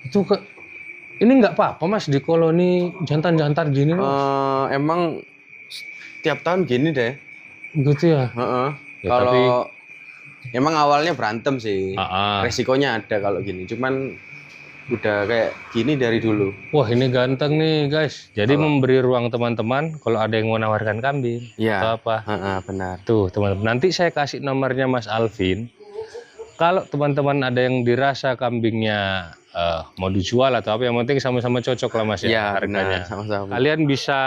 Itu ini nggak apa-apa mas di koloni jantan-jantan gini mas? Emang tiap tahun gini deh. Gitu ya? Heeh. Ya tapi, Kalau emang awalnya berantem sih, ah, resikonya ada kalau gini. Cuman udah kayak gini dari dulu. wah ini ganteng nih guys. Jadi Kalau memberi ruang teman-teman kalau ada yang mau nawarkan kambing ya, atau apa. heeh, benar. Tuh teman-teman, nanti saya kasih nomornya Mas Alvin. Kalau teman-teman ada yang dirasa kambingnya mau dijual atau apa, yang penting sama-sama cocok lah Mas ya Ya, benar, harganya. sama-sama. Kalian bisa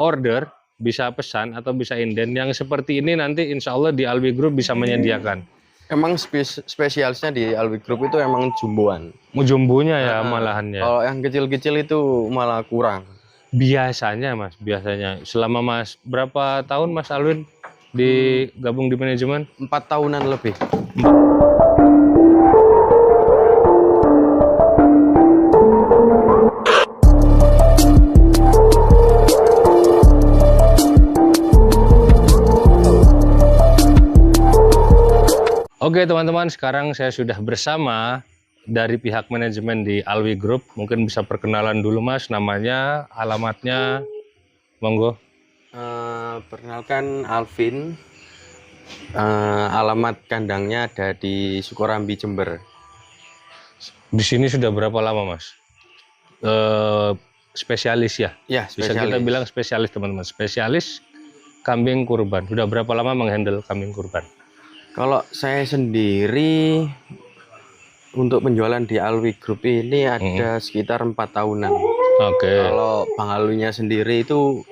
order, bisa pesan atau bisa inden. Yang seperti ini nanti insya Allah di Alwi Group bisa menyediakan. Emang spesialisnya di Alwi Group itu emang jumboan. Mau jumbonya ya Heeh. malahannya. Kalau yang kecil-kecil itu malah kurang. Biasanya Mas, biasanya. Selama Mas berapa tahun Mas Alwin digabung di manajemen? 4 tahunan lebih. Oke teman-teman, sekarang saya sudah bersama dari pihak manajemen di Alwi Group. Mungkin bisa perkenalan dulu Mas, namanya, alamatnya, monggo. Perkenalkan Alvin. Alamat kandangnya ada di Sukorambi, Jember. Di sini sudah berapa lama Mas? Spesialis ya? Ya, Bisa kita spesialis. bilang spesialis teman-teman. Spesialis kambing kurban. Sudah berapa lama menghandle kambing kurban? Kalau saya sendiri untuk penjualan di Alwi Group ini ada sekitar 4 tahunan. Oke. Kalau Bang Alwinya sendiri itu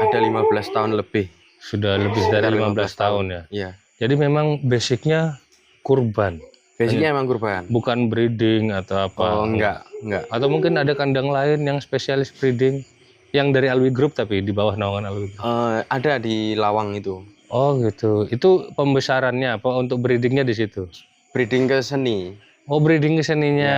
ada 15 tahun lebih. Sudah lebih dari 15 tahun ya? Iya. Jadi memang basicnya kurban? Basicnya emang kurban. Bukan breeding atau apa? Oh, enggak. Atau mungkin ada kandang lain yang spesialis breeding? Yang dari Alwi Group tapi di bawah naungan Alwi Group? Ada di Lawang itu. Oh gitu. Itu pembesarannya apa untuk breedingnya di situ? Breeding ke seni. Oh breeding ke seninya.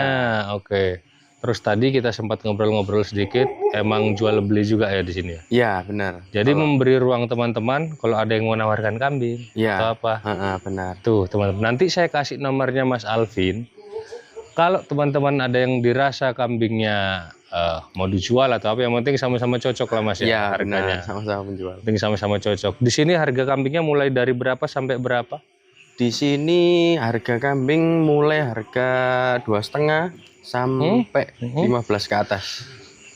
Oke. Terus tadi kita sempat ngobrol-ngobrol sedikit. Emang jual beli juga ya di sini ya? Iya, benar. Jadi memberi ruang teman-teman kalau ada yang mau nawarkan kambing atau apa. Benar. Tuh teman-teman, nanti saya kasih nomornya Mas Alvin. Kalau teman-teman ada yang dirasa kambingnya mau dijual atau apa, yang penting sama-sama cocok lah Mas ya harganya. Benar, sama-sama penjual. Penting sama-sama cocok. Di sini harga kambingnya mulai dari berapa sampai berapa? Di sini harga kambing mulai harga 2,5 sampai 15 ke atas.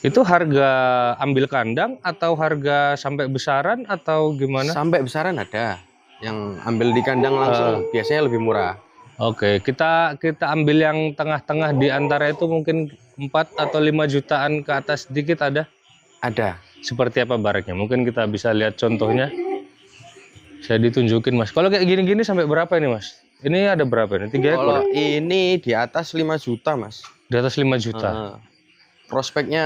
Itu harga ambil kandang atau harga sampai besaran atau gimana? Sampai besaran ada. Yang ambil di kandang langsung biasanya lebih murah. Oke, kita ambil yang tengah-tengah di antara itu, mungkin 4 atau 5 jutaan ke atas sedikit ada? Ada. Seperti apa baraknya? Mungkin kita bisa lihat contohnya. Saya ditunjukin Mas. Kalau kayak gini-gini sampai berapa ini Mas? Ini ada berapa ini? 3 ekor? Kalau ini di atas 5 juta Mas. Di atas 5 juta? Prospeknya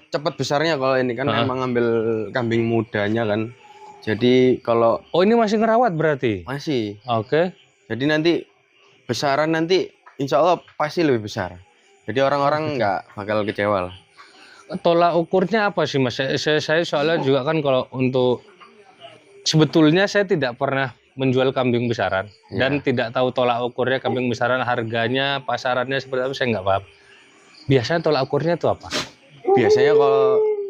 cepat besarnya kalau ini kan emang ngambil kambing mudanya kan. Jadi kalau... Oh ini masih ngerawat berarti? Masih. Oke. Jadi nanti besaran nanti insya Allah pasti lebih besar. Jadi orang-orang nggak bakal kecewa lah. Tolak ukurnya apa sih Mas? Saya soalnya juga kan kalau untuk... Sebetulnya saya tidak pernah menjual kambing besaran. Dan tidak tahu tolak ukurnya kambing besaran, harganya, pasarannya seperti apa, saya nggak paham. Biasanya tolak ukurnya itu apa? Biasanya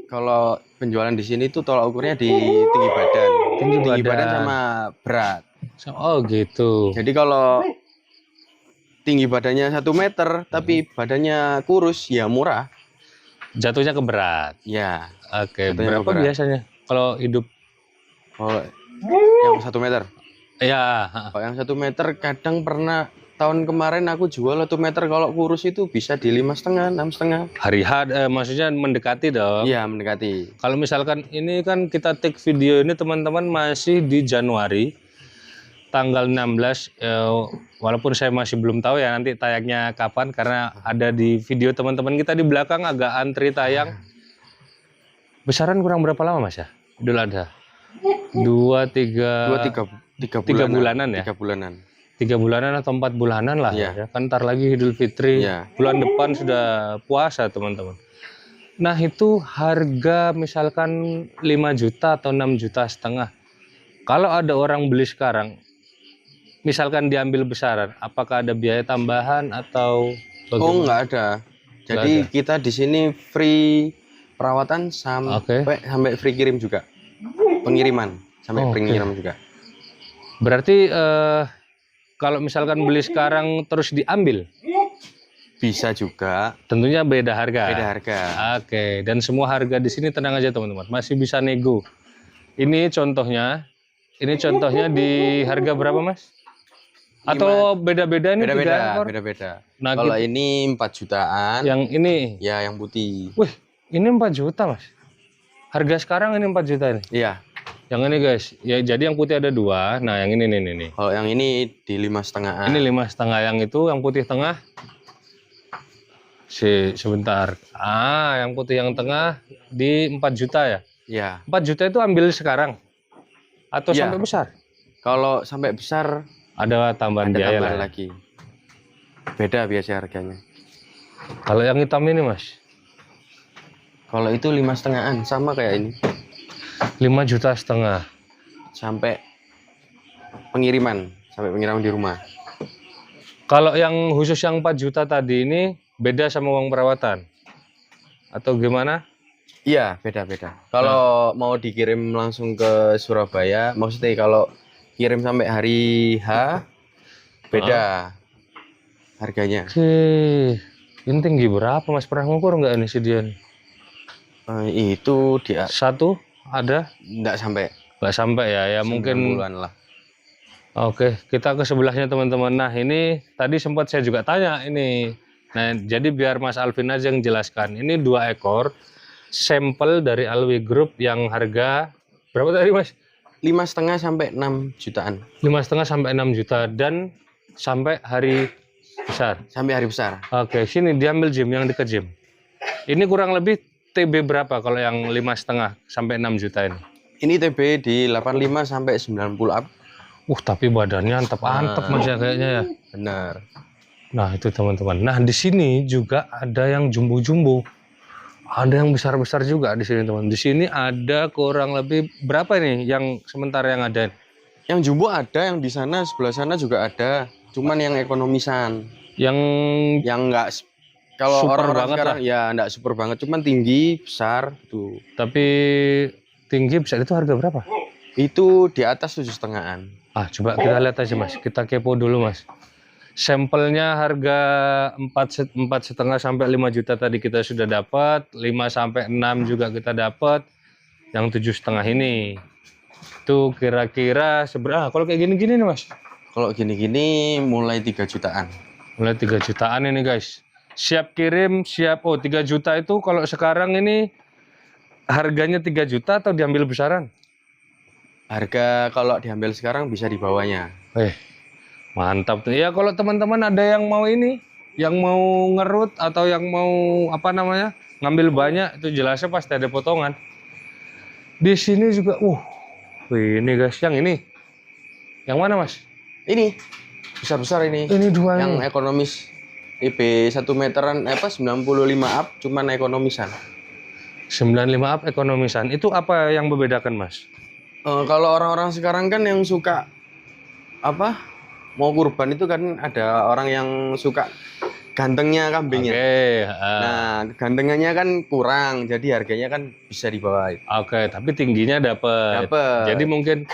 kalau penjualan di sini tuh tolak ukurnya di tinggi badan. Tinggi badan sama berat. Oh gitu. Jadi kalau tinggi badannya 1 meter tapi badannya kurus ya murah. Jatuhnya ke berat. Ya. Oke. Berapa biasanya kalau hidup? Kalau yang 1 meter? Ya. Kalau yang 1 meter kadang pernah tahun kemarin aku jual 1 meter kalau kurus itu bisa di 5,5, 6,5. Hari maksudnya mendekati dong. Iya mendekati. Kalau misalkan ini kan kita take video ini teman-teman masih di Januari tanggal 16. Walaupun saya masih belum tahu ya nanti tayangnya kapan, karena ada di video teman-teman kita di belakang agak antri tayang. Besaran kurang berapa lama Mas ya? Idul Adha? 3 bulanan ya? 3 bulanan. 3 bulanan atau 4 bulanan lah ya. Kan ntar lagi Idul Fitri, bulan depan sudah puasa teman-teman. Nah itu harga misalkan 5 juta atau 6,5 juta. Kalau ada orang beli sekarang, misalkan diambil besaran, apakah ada biaya tambahan atau bagaimana? Oh nggak ada. Jadi Nggak ada. kita di sini free perawatan Oke. sampai free kirim juga. Pengiriman sampai Oke. pengiriman juga. Berarti kalau misalkan beli sekarang terus diambil, Bisa juga. tentunya beda harga. Beda harga. Oke, dan semua harga di sini tenang aja teman-teman, masih bisa nego. Ini contohnya di harga berapa Mas? Atau beda-beda nih 3 Beda-beda, ekor? beda-beda. Nah, Kalau ini 4 jutaan. yang ini, Ya, yang putih. wih, ini 4 juta Mas. Harga sekarang ini 4 juta ini. Iya. Yang ini guys, ya jadi yang putih ada 2. Nah, yang ini nih. Kalau yang ini di 5,5. Ini 5,5, yang itu yang putih tengah. Sebentar. Yang putih yang tengah di 4 juta ya? Iya. 4 juta itu ambil sekarang? Atau Iya. sampai besar? Kalau sampai besar Ada tambahan ada biaya tambahan lah. lagi. Beda biasa harganya. Kalau yang hitam ini Mas? Kalau itu 5,5-an sama kayak ini. 5,5 juta. Sampai pengiriman di rumah. Kalau yang khusus yang 4 juta tadi ini beda sama uang perawatan? Atau gimana? Iya, beda-beda. Kalau mau dikirim langsung ke Surabaya, maksudnya kalau kirim sampai hari H, beda harganya. Oke. Ini tinggi berapa Mas? Pernah ngukur nggak ini si dia nih? Itu dia Satu ada? nggak sampai Nggak sampai ya mungkin. 90-an lah. Oke, kita ke sebelahnya teman-teman. Nah ini tadi sempat saya juga tanya ini. Nah jadi biar Mas Alvin aja yang jelaskan. Ini 2 ekor sampel dari Alwi Group yang harga berapa tadi Mas? 5,5 sampai 6 jutaan. 5,5 sampai 6 juta dan sampai hari besar. Sampai hari besar. Oke, sini diambil Jim, yang dekat Jim. Ini kurang lebih TB berapa kalau yang 5,5 sampai 6 juta ini? Ini TB di 85 sampai 90 up. Tapi badannya antep-antep Mas ya kayaknya ya. Benar. Nah itu teman-teman. Nah di sini juga ada yang jumbo-jumbo, ada yang besar-besar juga di sini teman. Di sini ada kurang lebih berapa nih yang sementara yang ada? Yang jumbo ada, yang di sana sebelah sana juga ada. Cuman yang ekonomisan. Yang nggak kalau super orang-orang banget sekarang lah. ya nggak super banget, cuman tinggi besar tuh. Tapi tinggi besar itu harga berapa? Itu di atas 7,5-an. Coba kita lihat aja Mas. Kita kepo dulu Mas. Sampelnya harga 4,5 sampai 5 juta tadi kita sudah dapat, 5 sampai 6 juga kita dapat. Yang 7,5 ini itu kira-kira seberapa? Kalau kayak gini-gini nih Mas. Kalau gini-gini mulai 3 jutaan. Mulai 3 jutaan ini guys. Siap kirim, siap. 3 juta itu kalau sekarang ini harganya 3 juta atau diambil besaran? Harga kalau diambil sekarang bisa di bawahnya. Mantap tuh. Ya kalau teman-teman ada yang mau ini, yang mau ngerut atau yang mau ngambil banyak, itu jelasnya pasti ada potongan. Di sini juga, ini guys, yang ini. Yang mana Mas? Ini besar-besar ini. Ini 2 Yang nih. ekonomis. TB 1 meteran 95 up cuman ekonomisan. 95 up ekonomisan. Itu apa yang membedakan Mas? Kalau orang-orang sekarang kan yang suka mau kurban itu kan ada orang yang suka gantengnya kambingnya. Nah, gantengannya kan kurang, jadi harganya kan bisa di bawah. Tapi tingginya dapat. Jadi mungkin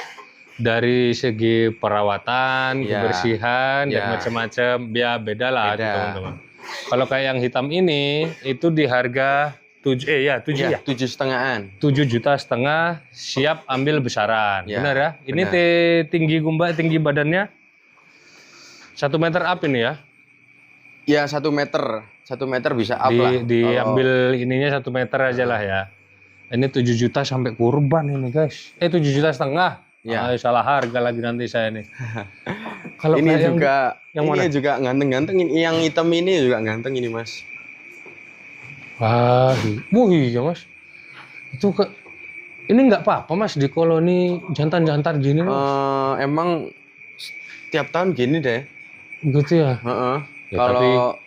dari segi perawatan, kebersihan, dan macam-macam, ya beda lah teman-teman. Kalau kayak yang hitam ini, itu di harga 7,5-an. 7,5 juta, siap ambil besaran. Benar ya? Ini tinggi badannya 1 meter up ini ya? Ya 1 meter. 1 meter bisa up lah. Diambil ininya 1 meter aja lah ya. Ini 7 juta sampai kurban ini guys. 7,5 juta. Salah harga lagi nanti saya nih. Kalau ini juga yang mana? Ini juga ganteng-ganteng. Yang hitam ini juga ganteng ini Mas. Iya Mas. Itu ini nggak apa-apa Mas di koloni jantan-jantan gini loh. Emang tiap tahun gini deh. Gitu ya. Kalau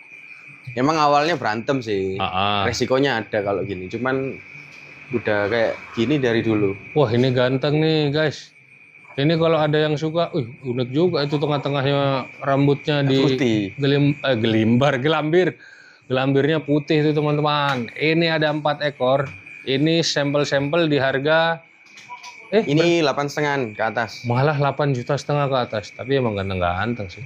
emang awalnya berantem sih. Resikonya ada kalau gini. Cuman udah kayak gini dari dulu. Wah ini ganteng nih guys. Ini kalau ada yang suka, unik juga itu tengah-tengahnya rambutnya di gelambir. gelambirnya putih itu teman-teman. Ini ada 4 ekor. Ini sampel-sampel di harga Ini 8,5 ke atas. malah 8,5 juta ke atas. Tapi emang ganteng-ganteng sih.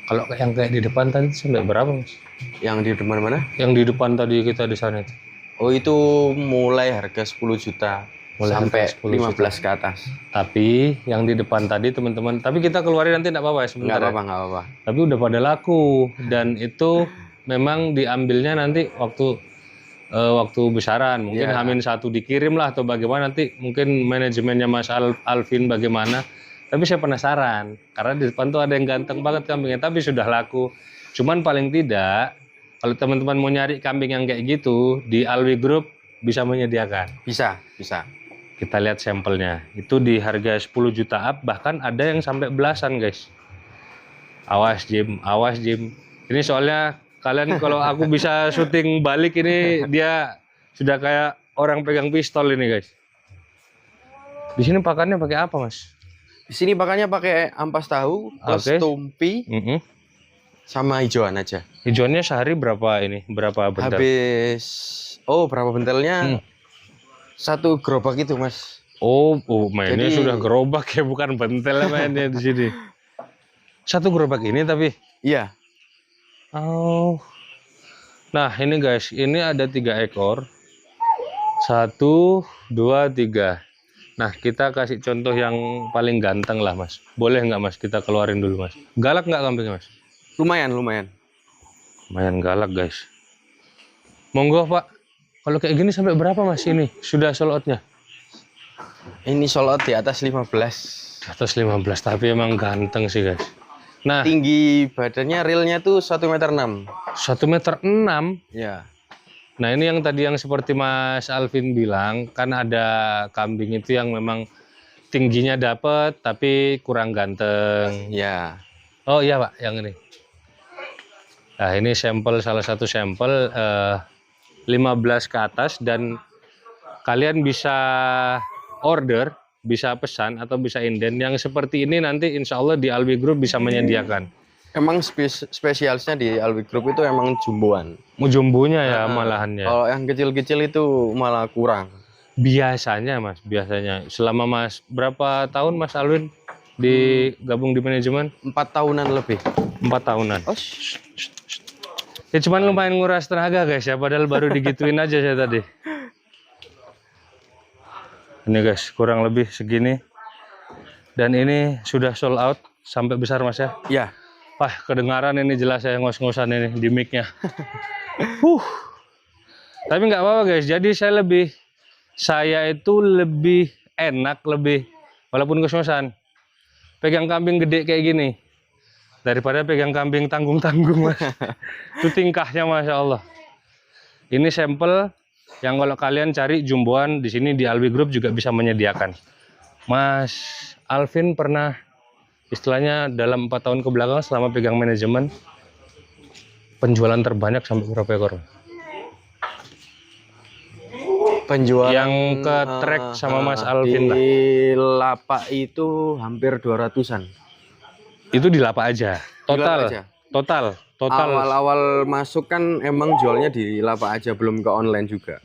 Kalau yang kayak di depan tadi sampai berapa Mas? Yang di depan mana? Yang di depan tadi kita di sana itu. Oh, itu mulai harga 10 juta sampai 15 ke atas. Tapi yang di depan tadi teman-teman, tapi kita keluarin nanti enggak apa-apa ya sebentar. Nggak apa-apa. Tapi udah pada laku dan itu memang diambilnya nanti waktu besaran. Mungkin H-1 dikirim lah atau bagaimana nanti mungkin manajemennya Mas Alvin bagaimana. Tapi saya penasaran karena di depan tuh ada yang ganteng banget kambingnya tapi sudah laku. Cuman paling tidak kalau teman-teman mau nyari kambing yang kayak gitu di Alwi Group bisa menyediakan. Bisa. Kita lihat sampelnya. Itu di harga 10 juta up, bahkan ada yang sampai belasan, guys. Awas Jim. Ini soalnya kalian kalau aku bisa syuting balik ini dia sudah kayak orang pegang pistol ini, guys. Di sini pakannya pakai apa, Mas? Di sini pakannya pakai ampas tahu plus tumpi sama hijauan aja. Hijauannya sehari berapa ini? Berapa bentel? Berapa bentelnya? 1 gerobak itu, Mas. Mainnya sudah gerobak ya, bukan bentel mainnya di sini. 1 gerobak ini tapi? Iya. Nah ini guys, ini ada 3 ekor. 1, 2, 3. Nah kita kasih contoh yang paling ganteng lah Mas. Boleh nggak Mas kita keluarin dulu Mas? Galak nggak kambingnya Mas? Lumayan. Lumayan galak guys. Monggo Pak. Kalau kayak gini sampai berapa Mas ini? Sudah sold out-nya? Ini sold out di atas 15. Di atas 15, tapi emang ganteng sih guys. Nah, tinggi badannya realnya tuh 1,6 meter. 1,6 meter? Ya. Nah ini yang tadi yang seperti Mas Alvin bilang, kan ada kambing itu yang memang tingginya dapet tapi kurang ganteng. Ya. Oh iya Pak, yang ini. Nah ini sampel, salah satu sampel 15 ke atas dan kalian bisa order, bisa pesan atau bisa inden. Yang seperti ini nanti insya Allah di Alwi Group bisa menyediakan. Emang spesialnya di Alwi Group itu emang jumboan. Jumbonya ya malahannya. Kalau yang kecil-kecil itu malah kurang. Biasanya Mas, selama Mas berapa tahun Mas Alwin gabung di manajemen? 4 tahunan lebih. 4 tahunan. Ya cuman lumayan nguras tenaga guys ya, padahal baru digituin aja saya tadi. Ini guys, kurang lebih segini. Dan ini sudah sold out sampai besar Mas ya? Iya. Wah, kedengaran ini jelas saya ngos-ngosan ini di mic-nya. Tapi nggak apa-apa guys, jadi saya itu lebih enak, walaupun ngos-ngosan, pegang kambing gede kayak gini daripada pegang kambing tanggung-tanggung Mas. Itu tingkahnya Masya Allah. Ini sampel yang kalau kalian cari jumboan di sini di Alwi Group juga bisa menyediakan. Mas Alvin pernah istilahnya dalam 4 tahun ke belakang selama pegang manajemen penjualan terbanyak sampai berapa ekor? Penjualan yang ke track sama Mas Alvin di lapak itu hampir 200-an. Itu di lapak aja. Total. Awal-awal masuk kan emang jualnya di lapak aja, belum ke online juga.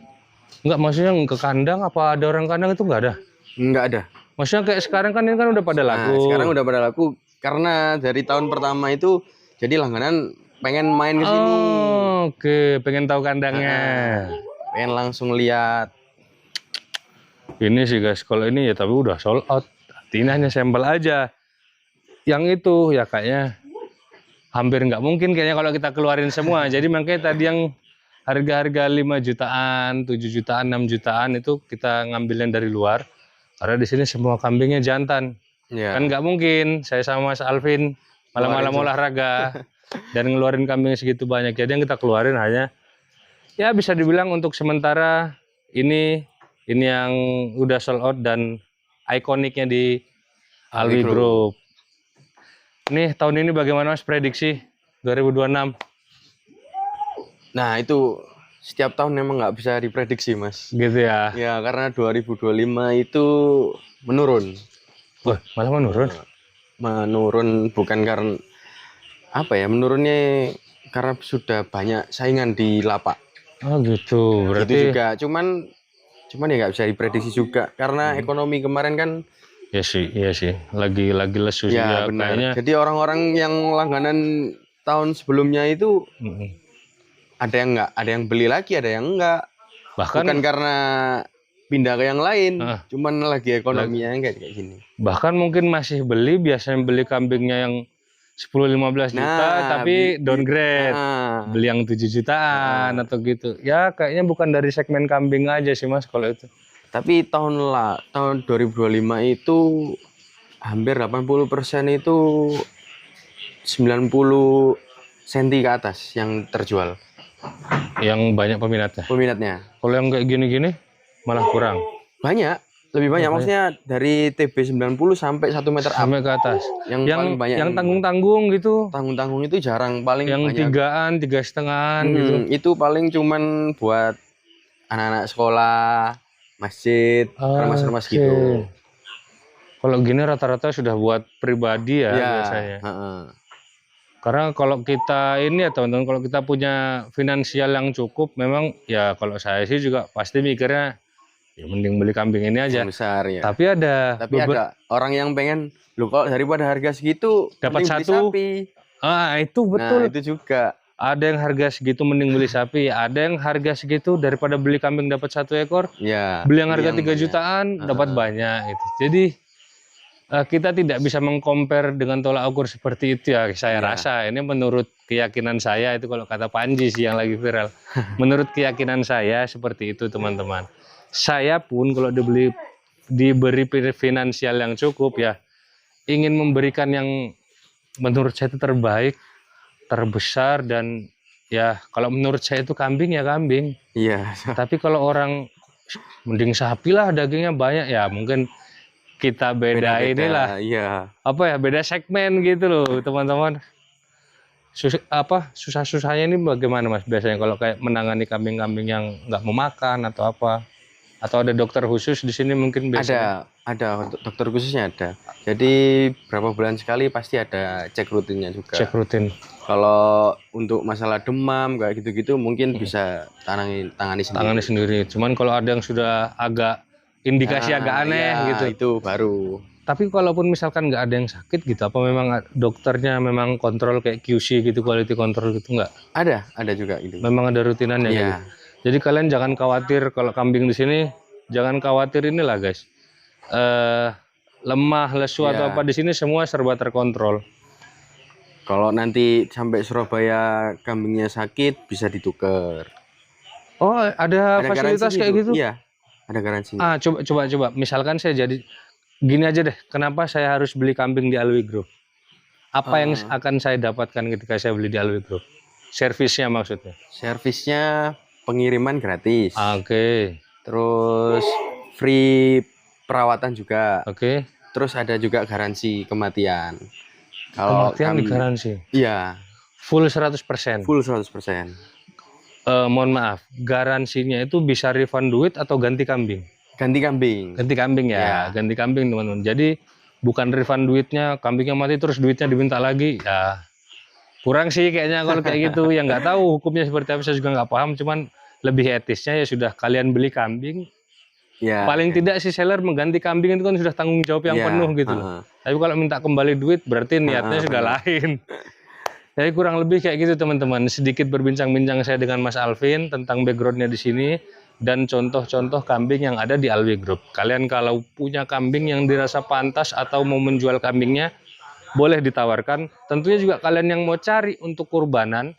Enggak, maksudnya ke kandang apa ada orang kandang itu enggak ada? Enggak ada. Maksudnya kayak sekarang kan ini kan udah pada laku. Nah, sekarang udah pada laku karena dari tahun pertama itu jadi langganan pengen main ke sini. Oke, pengen tahu kandangnya. Pengen langsung lihat. Ini sih guys, kalau ini ya tapi udah sold out. Artinya hanya sampel aja. Yang itu ya kayaknya hampir nggak mungkin kayaknya kalau kita keluarin semua. Jadi makanya tadi yang harga-harga 5 jutaan, 7 jutaan, 6 jutaan itu kita ngambilnya dari luar. Karena di sini semua kambingnya jantan. Ya. Kan nggak mungkin saya sama Mas Alvin malam-malam olahraga dan ngeluarin kambing segitu banyak. Jadi yang kita keluarin hanya ya bisa dibilang untuk sementara ini yang udah sold out dan ikoniknya di Alwi Group. Nih tahun ini bagaimana Mas prediksi 2026? Nah itu setiap tahun memang nggak bisa diprediksi Mas. Gitu ya? Ya karena 2025 itu menurun. Wah malah menurun? Menurun bukan karena apa ya, menurunnya karena sudah banyak saingan di lapak. Oh gitu, Gitu berarti juga. Cuman ya nggak bisa diprediksi juga karena ekonomi kemarin kan ya sih, iya sih. Lagi lesu sih ya ya benar. kayaknya. Jadi orang-orang yang langganan tahun sebelumnya itu Mm-mm. ada yang nggak, ada yang beli lagi, ada yang enggak. Bahkan Bukan karena pindah ke yang lain, Ah. cuman lagi ekonominya kayak gini. bahkan mungkin masih biasanya beli kambingnya yang 10-15 juta tapi downgrade. Beli yang 7 jutaan atau gitu. Ya kayaknya bukan dari segmen kambing aja sih Mas kalau itu. Tapi tahun 2025 itu hampir 80% itu 90 cm ke atas yang terjual Yang banyak peminatnya. peminatnya. Kalau yang kayak gini-gini malah kurang. Banyak, lebih banyak. Maksudnya dari TB 90 sampai 1 meter up. Sampai ke atas. Yang paling banyak yang tanggung-tanggung gitu. Tanggung-tanggung itu jarang, paling Yang banyak. 3,5 gitu. Itu paling cuman buat anak-anak sekolah, masjid, remas-remas gitu. Kalau gini rata-rata sudah buat pribadi ya Ya, biasanya. Karena kalau kita ini ya teman-teman, kalau kita punya finansial yang cukup, memang ya kalau saya sih juga pasti mikirnya ya mending beli kambing ini aja. Yang besar ya. Tapi ada orang yang pengen, loh kok daripada harga segitu dapat mending beli satu. sapi. Itu betul. Nah, itu juga. Ada yang harga segitu mending beli sapi, ada yang harga segitu daripada beli kambing dapat 1 ekor, Ya, beli yang harga 3 jutaan dapat banyak itu. Jadi kita tidak bisa mengcompare dengan tolak ukur seperti itu ya. Saya rasa ini menurut keyakinan saya, itu kalau kata Panji sih yang lagi viral. Menurut keyakinan saya seperti itu teman-teman. Saya pun kalau diberi finansial yang cukup ya, ingin memberikan yang menurut saya itu terbaik, terbesar, dan ya kalau menurut saya itu kambing ya kambing. Iya. Tapi kalau orang mending sapi lah, dagingnya banyak, ya mungkin kita beda inilah. Iya. Apa ya, beda segmen gitu loh teman-teman. Susah-susahnya ini bagaimana Mas biasanya kalau kayak menangani kambing-kambing yang nggak mau makan atau apa? Atau ada dokter khusus di sini mungkin biasanya? Ada dokter khususnya ada. Jadi berapa bulan sekali pasti ada cek rutinnya juga. Cek rutin. Kalau untuk masalah demam kayak gitu-gitu mungkin bisa tangani sendiri. Tangani sendiri. Cuman kalau ada yang sudah agak indikasi agak aneh gitu, itu baru. Tapi kalaupun misalkan nggak ada yang sakit gitu, apa memang dokternya memang kontrol kayak QC gitu, quality control gitu nggak? Ada juga itu. Memang ada rutinannya Iya. gitu. Jadi kalian jangan khawatir kalau kambing di sini, jangan khawatir inilah guys. Lemah, lesu atau apa di sini semua serba terkontrol. Kalau nanti sampai Surabaya kambingnya sakit bisa ditukar. Oh, ada fasilitas kayak gitu? Iya, ada garansinya. Coba. Misalkan saya jadi gini aja deh. Kenapa saya harus beli kambing di Alwi Group? Apa yang akan saya dapatkan ketika saya beli di Alwi Group? Servisnya maksudnya? Servisnya pengiriman gratis. Oke. Terus free perawatan juga. Oke. Terus ada juga garansi kematian. Kalau kematian digaransi? Iya. Full 100%? Full 100%. Mohon maaf, garansinya itu bisa refund duit atau ganti kambing? Ganti kambing. Ganti kambing ya, ganti kambing teman-teman. Jadi bukan refund duitnya, kambingnya mati terus duitnya diminta lagi. Ya kurang sih kayaknya kalau kayak gitu. Ya nggak tahu hukumnya seperti apa, saya juga nggak paham. Cuman lebih etisnya ya sudah kalian beli kambing. Ya, paling tidak si seller mengganti kambing itu kan sudah tanggung jawab yang penuh gitu loh. Tapi kalau minta kembali duit berarti niatnya sudah lain. Jadi kurang lebih kayak gitu teman-teman. Sedikit berbincang-bincang saya dengan Mas Alvin tentang backgroundnya di sini dan contoh-contoh kambing yang ada di Alwi Group. Kalian kalau punya kambing yang dirasa pantas atau mau menjual kambingnya, boleh ditawarkan. Tentunya juga kalian yang mau cari untuk kurbanan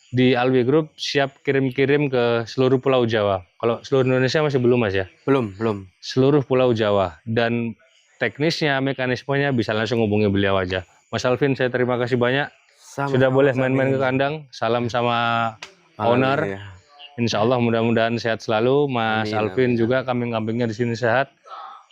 di Alwi Group siap kirim-kirim ke seluruh Pulau Jawa. Kalau seluruh Indonesia masih belum Mas ya? Belum. Seluruh Pulau Jawa. Dan teknisnya, mekanismenya bisa langsung hubungi beliau aja. Mas Alvin, saya terima kasih banyak. Sudah boleh main-main ke kandang. Salam sama owner. Ya. Insya Allah mudah-mudahan sehat selalu. Mas Alvin juga kambing-kambingnya di sini sehat.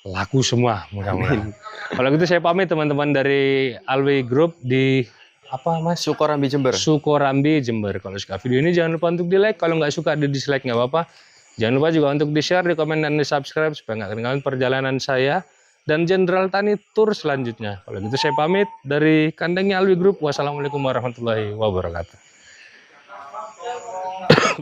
Laku semua mudah-mudahan. Kalau gitu saya pamit teman-teman dari Alwi Group di apa Mas? Sukorambi Jember. Sukorambi Jember. Kalau suka video ini jangan lupa untuk di like. Kalau nggak suka di dislike nggak apa-apa. Jangan lupa juga untuk di share, di komen dan di subscribe supaya nggak ketinggalan perjalanan saya dan Jenderal Tani Tour selanjutnya. Kalau gitu saya pamit dari kandangnya Alwi Group. Wassalamualaikum warahmatullahi wabarakatuh.